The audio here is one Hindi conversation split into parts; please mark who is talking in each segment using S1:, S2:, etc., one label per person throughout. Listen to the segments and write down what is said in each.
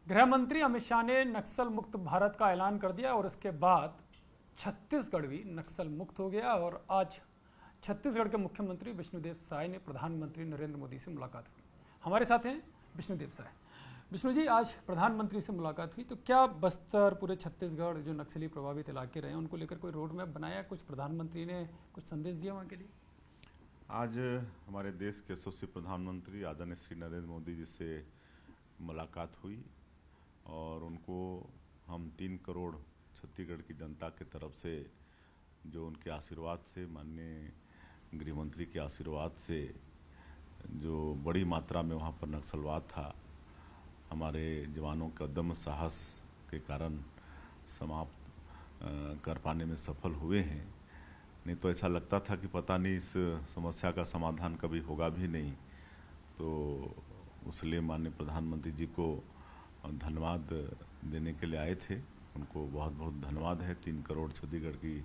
S1: गृह मंत्री अमित शाह ने नक्सल मुक्त भारत का ऐलान कर दिया और इसके बाद छत्तीसगढ़ भी नक्सल मुक्त हो गया। और आज छत्तीसगढ़ के मुख्यमंत्री विष्णुदेव साय ने प्रधानमंत्री नरेंद्र मोदी से मुलाकात की। हमारे साथ हैं विष्णुदेव साय। विष्णु जी, आज प्रधानमंत्री से मुलाकात हुई, तो क्या बस्तर, पूरे छत्तीसगढ़ जो नक्सली प्रभावित इलाके रहे हैं उनको लेकर कोई रोड मैप बनाया, कुछ प्रधानमंत्री ने कुछ संदेश दिया वहाँ के लिए?
S2: आज हमारे देश के यशस्वी प्रधानमंत्री आदरणीय श्री नरेंद्र मोदी जी से मुलाकात हुई और उनको हम 3 करोड़ छत्तीसगढ़ की जनता की तरफ से जो उनके आशीर्वाद से, माननीय गृह मंत्री के आशीर्वाद से, जो बड़ी मात्रा में वहाँ पर नक्सलवाद था, हमारे जवानों के अदम्य साहस के कारण समाप्त कर पाने में सफल हुए हैं। नहीं तो ऐसा लगता था कि पता नहीं इस समस्या का समाधान कभी होगा भी नहीं। तो उसलिए माननीय प्रधानमंत्री जी को धन्यवाद देने के लिए आए थे। उनको बहुत बहुत धन्यवाद है 3 करोड़ छत्तीसगढ़ की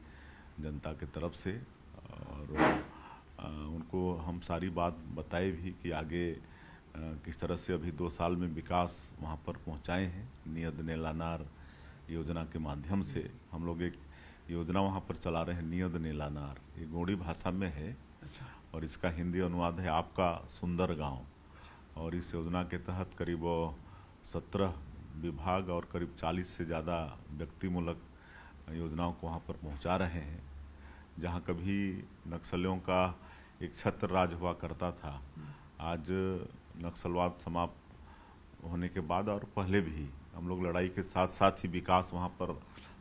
S2: जनता की तरफ से। और उनको हम सारी बात बताए भी कि आगे किस तरह से अभी 2 साल में विकास वहाँ पर पहुँचाए हैं। नियत नेलानार योजना के माध्यम से हम लोग एक योजना वहाँ पर चला रहे हैं, नियत नेलानार। ये गोंडी भाषा में है और इसका हिंदी अनुवाद है आपका सुंदर गांव। और इस योजना के तहत करीब 17 विभाग और करीब 40 से ज़्यादा व्यक्तिमूलक योजनाओं को वहाँ पर पहुँचा रहे हैं। जहाँ कभी नक्सलियों का एक छत्र राज हुआ करता था, आज नक्सलवाद समाप्त होने के बाद और पहले भी हम लोग लड़ाई के साथ साथ ही विकास वहाँ पर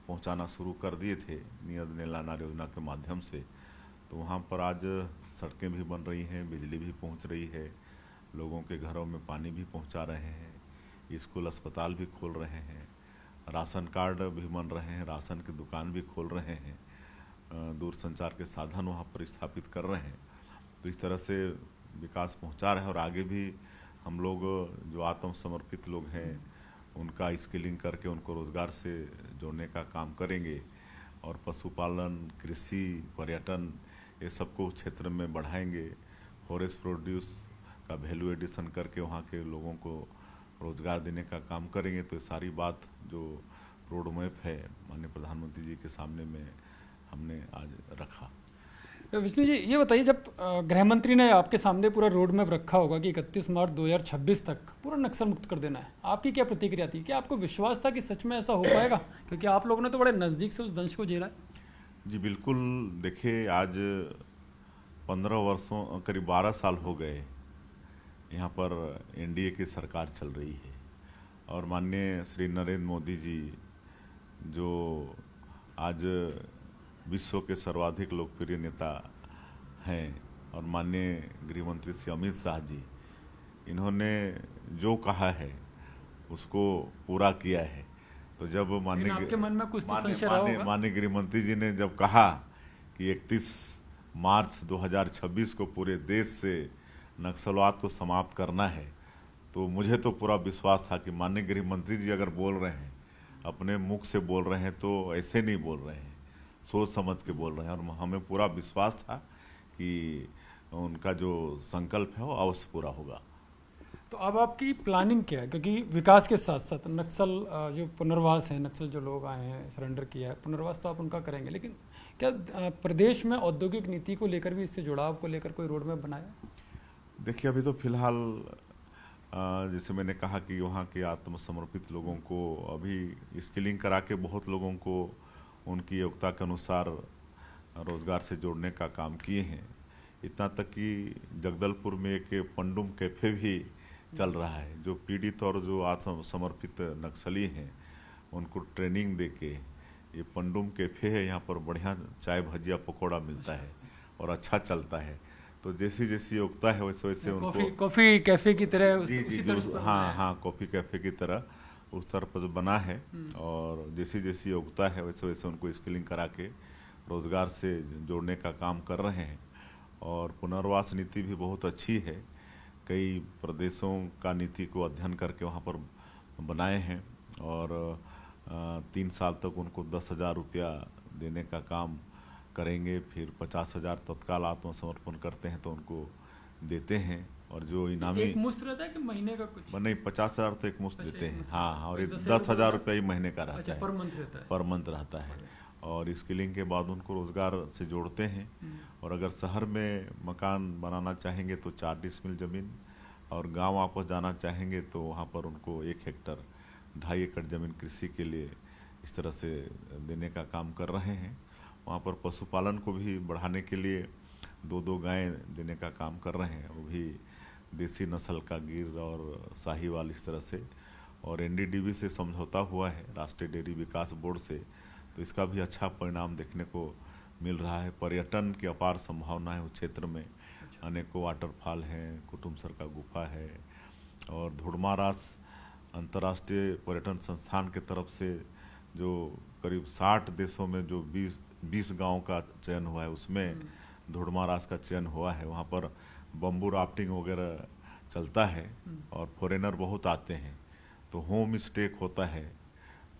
S2: पहुँचाना शुरू कर दिए थे नियत नेलानार योजना के माध्यम से। तो वहाँ पर आज सड़कें भी बन रही हैं, बिजली भी पहुँच रही है, लोगों के घरों में पानी भी पहुँचा रहे हैं, स्कूल अस्पताल भी खोल रहे हैं, राशन कार्ड भी बन रहे हैं, राशन की दुकान भी खोल रहे हैं, दूर संचार के साधन वहाँ पर स्थापित कर रहे हैं। तो इस तरह से विकास पहुँचा रहे हैं। और आगे भी हम लोग जो आत्मसमर्पित लोग हैं उनका स्किलिंग करके उनको रोज़गार से जोड़ने का काम करेंगे। और पशुपालन, कृषि, पर्यटन, ये सबको क्षेत्र में बढ़ाएंगे। फॉरेस्ट प्रोड्यूस का वैल्यू एडिशन करके वहाँ के लोगों को रोज़गार देने का काम करेंगे। तो ये सारी बात जो रोड मैप है माननीय प्रधानमंत्री जी के सामने में हमने आज रखा।
S1: तो विष्णु जी, ये बताइए, जब गृह मंत्री ने आपके सामने पूरा रोड मैप रखा होगा कि 31 मार्च 2026 तक पूरा नक्सल मुक्त कर देना है, आपकी क्या प्रतिक्रिया थी? क्या आपको विश्वास था कि सच में ऐसा हो पाएगा? क्योंकि आप लोगों ने तो बड़े नज़दीक से उस दंश को झेला है।
S2: जी बिल्कुल। देखिए, आज 15 वर्षों, करीब 12 साल हो गए यहाँ पर एनडीए की सरकार चल रही है। और माननीय श्री नरेंद्र मोदी जी जो आज विश्व के सर्वाधिक लोकप्रिय नेता हैं, और माननीय गृह मंत्री श्री अमित शाह जी, इन्होंने जो कहा है उसको पूरा किया है। तो जब
S1: आपके मन में कुछ तो संशय रहा होगा।
S2: माननीय गृह मंत्री जी ने जब कहा कि 31 मार्च 2026 को पूरे देश से नक्सलवाद को समाप्त करना है, तो मुझे तो पूरा विश्वास था कि माननीय गृह मंत्री जी अगर बोल रहे हैं, अपने मुख से बोल रहे हैं, तो ऐसे नहीं बोल रहे हैं, सोच समझ के बोल रहे हैं। और हमें पूरा विश्वास था कि उनका जो संकल्प है वो अवश्य पूरा होगा।
S1: तो अब आपकी प्लानिंग क्या है? क्योंकि विकास के साथ साथ नक्सल जो पुनर्वास है, नक्सल जो लोग आए हैं, सरेंडर किया है, पुनर्वास तो आप उनका करेंगे, लेकिन क्या प्रदेश में औद्योगिक नीति को लेकर भी, इससे जुड़ाव को लेकर कोई रोड मैप बनाया?
S2: देखिए, अभी तो फिलहाल जैसे मैंने कहा कि वहाँ के आत्मसमर्पित लोगों को अभी स्किलिंग करा के बहुत लोगों को उनकी योग्यता के अनुसार रोज़गार से जोड़ने का काम किए हैं। इतना तक कि जगदलपुर में एक पंडुम कैफ़े भी चल रहा है, जो पीड़ित और जो आत्मसमर्पित नक्सली हैं उनको ट्रेनिंग देके, ये पंडुम कैफ़े है, यहाँ पर बढ़िया चाय भजिया पकौड़ा मिलता है और अच्छा चलता है। तो जैसी जैसी योग्यता है वैसे वैसे उनको
S1: कॉफ़ी कैफ़े की तरह
S2: जी जी जो हाँ, कॉफ़ी कैफ़े की तरह उस तरह पर बना है। और जैसी जैसी योग्यता है वैसे वैसे उनको स्किलिंग करा के रोज़गार से जोड़ने का काम कर रहे हैं। और पुनर्वास नीति भी बहुत अच्छी है, कई प्रदेशों का नीति को अध्ययन करके वहाँ पर बनाए हैं। और 3 साल तक उनको 10,000 रुपया देने का काम करेंगे। फिर 50,000 तत्काल आत्मसमर्पण करते हैं तो उनको देते हैं। और जो इनामी
S1: एक मुश्त रहता है कि महीने का कुछ?
S2: नहीं, 50,000 तो एक मुश्त
S1: अच्छा,
S2: देते
S1: एक
S2: हैं।
S1: मुश्त
S2: हाँ,
S1: रहता है।
S2: और
S1: कोई
S2: ये
S1: 10,000
S2: 10,000
S1: का?
S2: रुपये ही महीने का रहता
S1: अच्छा,
S2: है,
S1: पर मंथ रहता है।
S2: पर मंथ रहता है। और स्किलिंग के बाद उनको रोज़गार से जोड़ते हैं। और अगर शहर में मकान बनाना चाहेंगे तो 4 डिसमिल ज़मीन, और गांव वापस जाना चाहेंगे तो वहाँ पर उनको 1 हेक्टर 2.5 एकड़ ज़मीन कृषि के लिए इस तरह से देने का काम कर रहे हैं। वहाँ पर पशुपालन को भी बढ़ाने के लिए 2-2 गायें देने का काम कर रहे हैं, वो भी देसी नस्ल का गिर और साहीवाल इस तरह से। और एनडीडीबी से समझौता हुआ है, राष्ट्रीय डेयरी विकास बोर्ड से, तो इसका भी अच्छा परिणाम देखने को मिल रहा है। पर्यटन की अपार संभावना है उस क्षेत्र में। अनेकों वाटरफॉल हैं, कुटुमसर का गुफा है, और धुड़मारास अंतर्राष्ट्रीय पर्यटन संस्थान के तरफ से जो करीब 60 देशों में जो 20 गांव का चयन हुआ है, उसमें धुड़मारास का चयन हुआ है। वहाँ पर बम्बू राफ्टिंग वगैरह चलता है और फॉरेनर बहुत आते हैं, तो होम स्टे होता है।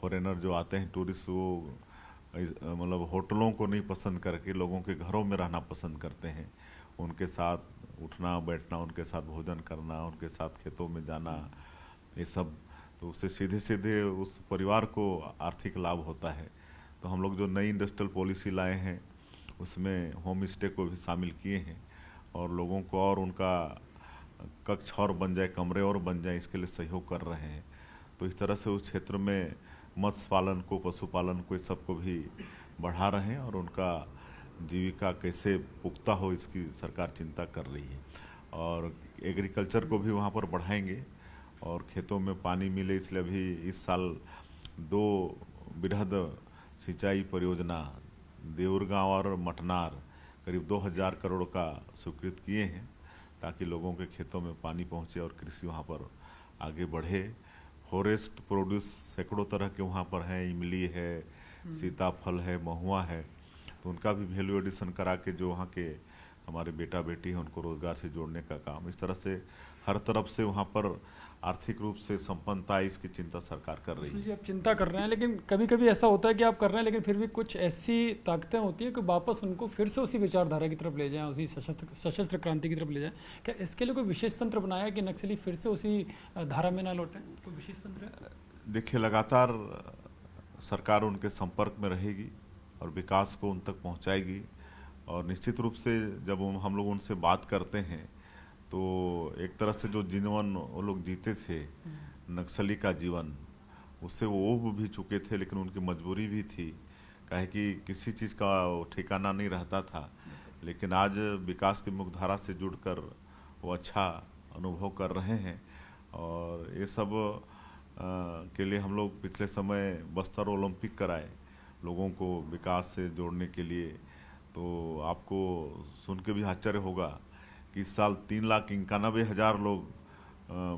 S2: फॉरेनर जो आते हैं टूरिस्ट, वो मतलब होटलों को नहीं पसंद करके लोगों के घरों में रहना पसंद करते हैं। उनके साथ उठना बैठना, उनके साथ भोजन करना, उनके साथ खेतों में जाना, ये सब, तो उससे सीधे सीधे उस परिवार को आर्थिक लाभ होता है। तो हम लोग जो नई इंडस्ट्रियल पॉलिसी लाए हैं उसमें होम स्टे को भी शामिल किए हैं, और लोगों को और उनका कक्ष और बन जाए, कमरे और बन जाए, इसके लिए सहयोग कर रहे हैं। तो इस तरह से उस क्षेत्र में मत्स्य पालन को, पशुपालन को, इस सबको भी बढ़ा रहे हैं, और उनका जीविका कैसे पुख्ता हो इसकी सरकार चिंता कर रही है। और एग्रीकल्चर को भी वहाँ पर बढ़ाएंगे, और खेतों में पानी मिले इसलिए अभी इस साल 2 बृहद सिंचाई परियोजना देउरगांव और मटनार करीब 2000 करोड़ का स्वीकृत किए हैं, ताकि लोगों के खेतों में पानी पहुँचे और कृषि वहाँ पर आगे बढ़े। फॉरेस्ट प्रोड्यूस सैकड़ों तरह के वहाँ पर हैं, इमली है, सीताफल है, महुआ है, तो उनका भी वैल्यू एडिशन करा के जो वहाँ के हमारे बेटा बेटी हैं उनको रोज़गार से जोड़ने का काम, इस तरह से हर तरफ से वहाँ पर आर्थिक रूप से संपन्नता, इसकी चिंता सरकार कर रही है।
S1: जी, आप चिंता कर रहे हैं, लेकिन कभी कभी ऐसा होता है कि आप कर रहे हैं लेकिन फिर भी कुछ ऐसी ताकतें होती हैं कि वापस उनको फिर से उसी विचारधारा की तरफ ले जाएं, उसी सशस्त्र क्रांति की तरफ ले जाएं। क्या इसके लिए कोई विशेष तंत्र बनाया है कि नक्सली फिर से उसी धारा में ना लौटें? कोई विशेष तंत्र है?
S2: देखिए, लगातार सरकार उनके संपर्क में रहेगी और विकास को उन तक पहुँचाएगी, और निश्चित रूप से जब हम लोग उनसे बात करते हैं तो एक तरह से जो जीवन वो लोग जीते थे, नक्सली का जीवन, उससे वो उब भी चुके थे, लेकिन उनकी मजबूरी भी थी, काहे कि किसी चीज़ का ठिकाना नहीं रहता था। लेकिन आज विकास की मुख्यधारा से जुड़कर वो अच्छा अनुभव कर रहे हैं। और ये सब के लिए हम लोग पिछले समय बस्तर ओलंपिक कराए लोगों को विकास से जोड़ने के लिए। तो आपको सुन के भी आश्चर्य होगा कि इस साल 3,91,000 लोग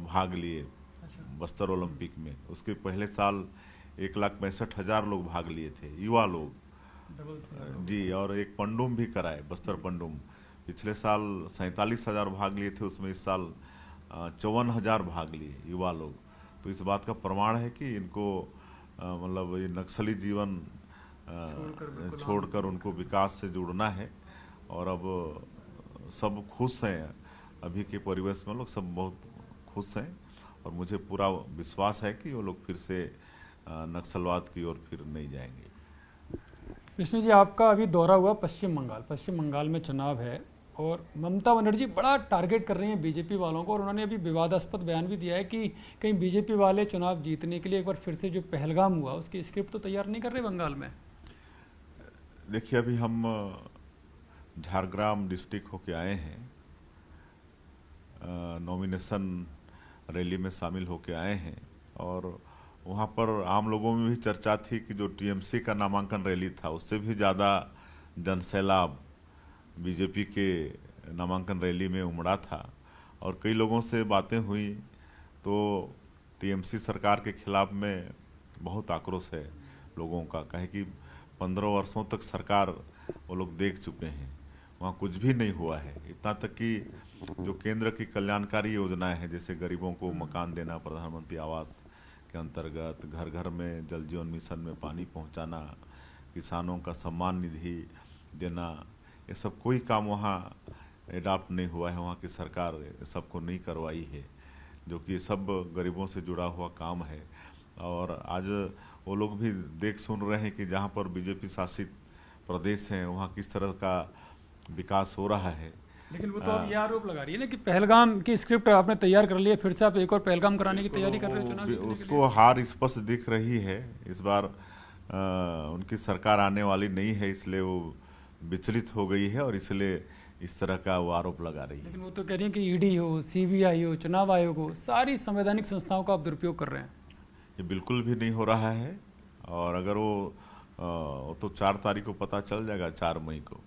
S2: भाग लिए बस्तर ओलंपिक में। उसके पहले साल 1,65,000 लोग भाग लिए थे, युवा लोग जी। और एक पंडुम भी कराए, बस्तर पंडुम, पिछले साल 47,000 भाग लिए थे, उसमें इस साल 54,000 भाग लिए युवा लोग। तो इस बात का प्रमाण है कि इनको मतलब ये नक्सली जीवन छोड़कर उनको विकास से जुड़ना है। और अब सब खुश हैं, अभी के परिवेश में लोग सब बहुत खुश हैं, और मुझे पूरा विश्वास है कि वो लोग फिर से नक्सलवाद की ओर फिर नहीं जाएंगे।
S1: विष्णु जी, आपका अभी दौरा हुआ पश्चिम बंगाल में चुनाव है, और ममता बनर्जी बड़ा टारगेट कर रही हैं बीजेपी वालों को, और उन्होंने अभी विवादास्पद बयान भी दिया है कि कहीं बीजेपी वाले चुनाव जीतने के लिए एक बार फिर से जो पहलगाम हुआ उसकी स्क्रिप्ट तो तैयार नहीं कर रहे बंगाल में।
S2: देखिए, अभी हम झारग्राम डिस्ट्रिक्ट होके आए हैं, नॉमिनेशन रैली में शामिल होके आए हैं, और वहाँ पर आम लोगों में भी चर्चा थी कि जो टीएमसी का नामांकन रैली था उससे भी ज़्यादा जनसैलाब बीजेपी के नामांकन रैली में उमड़ा था। और कई लोगों से बातें हुई तो टीएमसी सरकार के खिलाफ में बहुत आक्रोश है लोगों का, कहे कि 15 वर्षों तक सरकार वो लोग देख चुके हैं, वहाँ कुछ भी नहीं हुआ है। इतना तक कि जो केंद्र की कल्याणकारी योजनाएं हैं, जैसे गरीबों को मकान देना, प्रधानमंत्री आवास के अंतर्गत घर घर में जल जीवन मिशन में पानी पहुंचाना, किसानों का सम्मान निधि देना, ये सब कोई काम वहाँ एडाप्ट नहीं हुआ है, वहाँ की सरकार सबको नहीं करवाई है, जो कि सब गरीबों से जुड़ा हुआ काम है। और आज वो लोग भी देख सुन रहे हैं कि जहाँ पर बीजेपी शासित प्रदेश हैं वहाँ किस तरह का विकास हो रहा है।
S1: लेकिन वो तो अब ये आरोप लगा रही है ना कि पहलगाम की स्क्रिप्ट आपने तैयार कर ली है, फिर से आप एक और पहलगाम कराने की तैयारी कर रहे हो चुनाव जीतने के लिए।
S2: उसको हार स्पष्ट दिख रही है। इस बार उनकी सरकार आने वाली नहीं है, इसलिए वो विचलित हो गई है और इसलिए इस तरह का वो आरोप लगा रही है।
S1: लेकिन वो तो कह रही है कि ईडी हो, सीबीआई हो, चुनाव आयोग हो, सारी संवैधानिक संस्थाओं का आप दुरुपयोग कर रहे हैं।
S2: ये बिल्कुल भी नहीं हो रहा है। और अगर वो तो 4 तारीख को पता चल जाएगा, 4 मई को।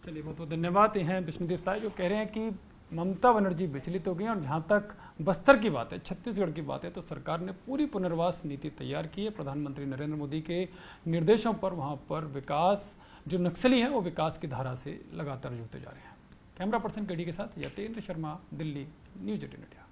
S1: चलिए, बहुत बहुत धन्यवाद। ये हैं विष्णुदेव साय जो कह रहे हैं कि ममता बनर्जी विचलित हो गई। और जहाँ तक बस्तर की बात है, छत्तीसगढ़ की बात है, तो सरकार ने पूरी पुनर्वास नीति तैयार की है। प्रधानमंत्री नरेंद्र मोदी के निर्देशों पर वहाँ पर विकास, जो नक्सली हैं वो विकास की धारा से लगातार जुड़ते जा रहे हैं। कैमरा पर्सन केडी के साथ यतेंद्र शर्मा, दिल्ली, न्यूज़ 18 इंडिया।